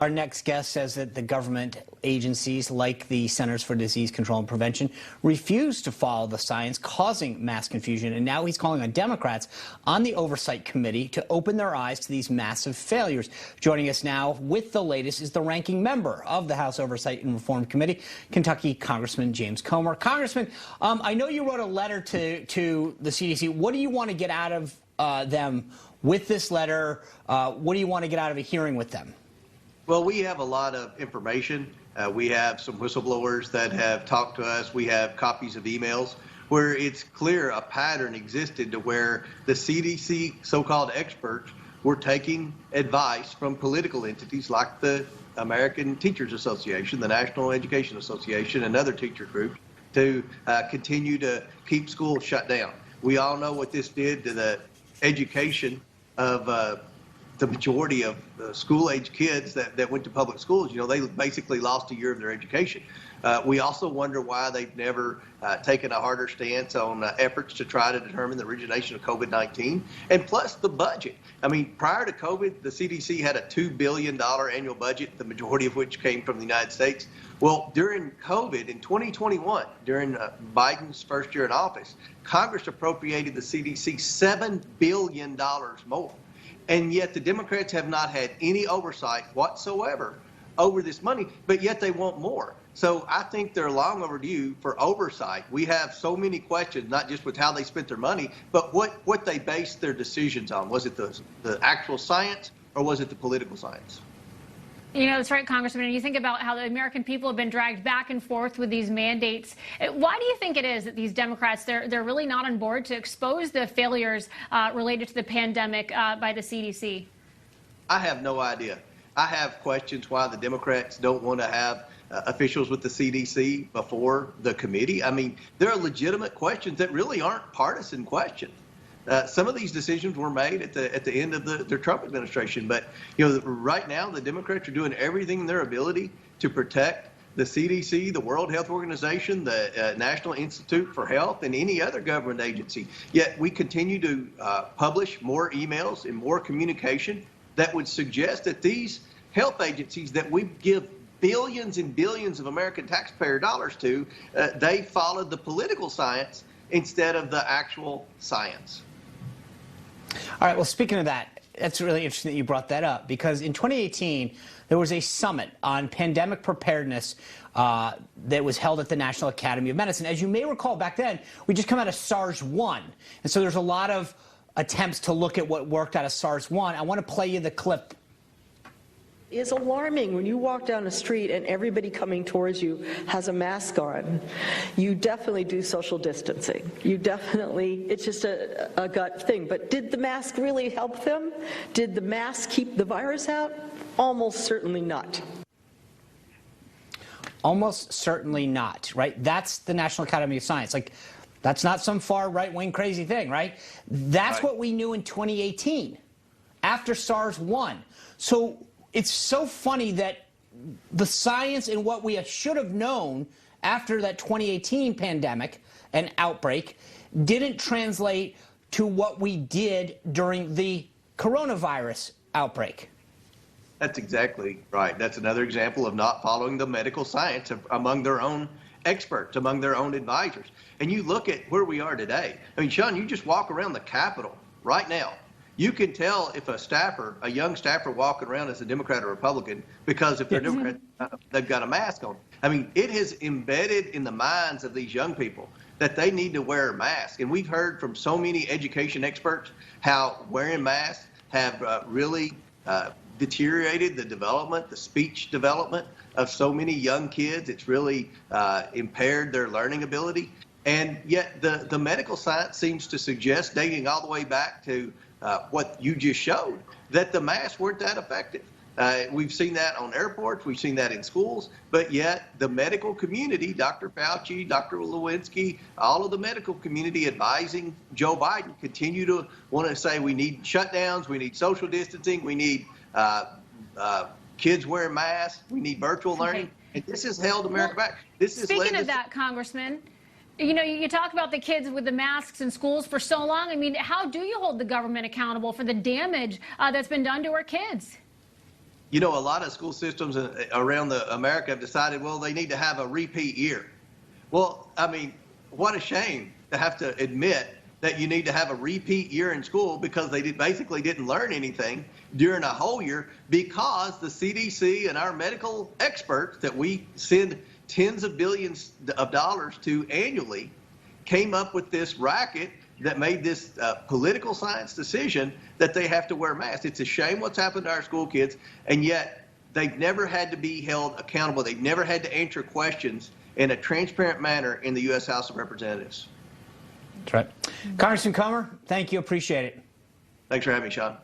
Our next guest says that the government agencies, like the Centers for Disease Control and Prevention, refuse to follow the science, causing mass confusion. And now he's calling on Democrats on the Oversight Committee to open their eyes to these massive failures. Joining us now with the latest is the ranking member of the House Oversight and Reform Committee, Kentucky Congressman James Comer. Congressman, I know you wrote a letter to the CDC. What do you want to get out of them with this letter? What do you want to get out of a hearing with them? Well, we have a lot of information. We have some whistleblowers that have talked to us. We have copies of emails where it's clear a pattern existed to where the CDC so-called experts were taking advice from political entities like the American Teachers Association, the National Education Association, and other teacher groups to continue to keep schools shut down. We all know what this did to the education of the majority of school-age kids that went to public schools. You know, they basically lost a year of their education. We also wonder why they've never taken a harder stance on efforts to try to determine the origination of COVID-19, and plus the budget. I mean, prior to COVID, the CDC had a $2 billion annual budget, the majority of which came from the United States. Well, during COVID in 2021, during Biden's first year in office, Congress appropriated the CDC $7 billion more. And yet the Democrats have not had any oversight whatsoever over this money, but yet they want more. So I think they're long overdue for oversight. We have so many questions, not just with how they spent their money, but what they based their decisions on. Was it the actual science, or was it the political science? You know, that's right, Congressman. And you think about how the American people have been dragged back and forth with these mandates. Why do you think it is that these Democrats, they're really not on board to expose the failures related to the pandemic by the CDC? I have no idea. I have questions why the Democrats don't want to have officials with the CDC before the committee. I mean, there are legitimate questions that really aren't partisan questions. Some of these decisions were made at the end of the Trump administration, but you know, right now the Democrats are doing everything in their ability to protect the CDC, the World Health Organization, the National Institute for Health, and any other government agency. Yet we continue to publish more emails and more communication that would suggest that these health agencies that we give billions and billions of American taxpayer dollars to, they followed the political science instead of the actual science. All right, well, speaking of that, that's really interesting that you brought that up, because in 2018, there was a summit on pandemic preparedness that was held at the National Academy of Medicine. As you may recall, back then, we just come out of SARS-1. And so there's a lot of attempts to look at what worked out of SARS-1. I want to play you the clip. It's alarming when you walk down the street and everybody coming towards you has a mask on. You definitely do social distancing. You definitely, it's just a gut thing. But did the mask really help them? Did the mask keep the virus out? Almost certainly not. Almost certainly not, right? That's the National Academy of Science. Like, that's not some far right-wing crazy thing, right? That's right. What we knew in 2018 after SARS-1. So it's so funny that the science and what we should have known after that 2018 pandemic and outbreak didn't translate to what we did during the coronavirus outbreak. That's exactly right. That's another example of not following the medical science among their own experts, among their own advisors. And you look at where we are today. I mean, Sean, you just walk around the Capitol right now. You can tell if a young staffer walking around is a Democrat or Republican, because if they're Democrat, they've got a mask on. I mean, it has embedded in the minds of these young people that they need to wear a mask. And we've heard from so many education experts how wearing masks have really deteriorated the development, the speech development of so many young kids. It's really impaired their learning ability. And yet the medical science seems to suggest, dating all the way back to what you just showed, that the masks weren't that effective. We've seen that on airports, we've seen that in schools, but yet the medical community, Dr. Fauci, Dr. Lewinsky, all of the medical community advising Joe Biden continue to want to say we need shutdowns, we need social distancing, we need kids wearing masks, we need virtual learning. Okay. And this has held America back. Speaking of that, Congressman, you know, you talk about the kids with the masks in schools for so long. I mean, how do you hold the government accountable for the damage that's been done to our kids? You know, a lot of school systems around America have decided, well, they need to have a repeat year. Well, I mean, what a shame to have to admit that you need to have a repeat year in school because they basically didn't learn anything during a whole year, because the CDC and our medical experts that we send tens of billions of dollars to annually came up with this racket that made this political science decision that they have to wear masks. It's a shame what's happened to our school kids, and yet they've never had to be held accountable. They've never had to answer questions in a transparent manner in the U.S. House of Representatives. That's right. Congressman Comer, thank you. Appreciate it. Thanks for having me, Sean.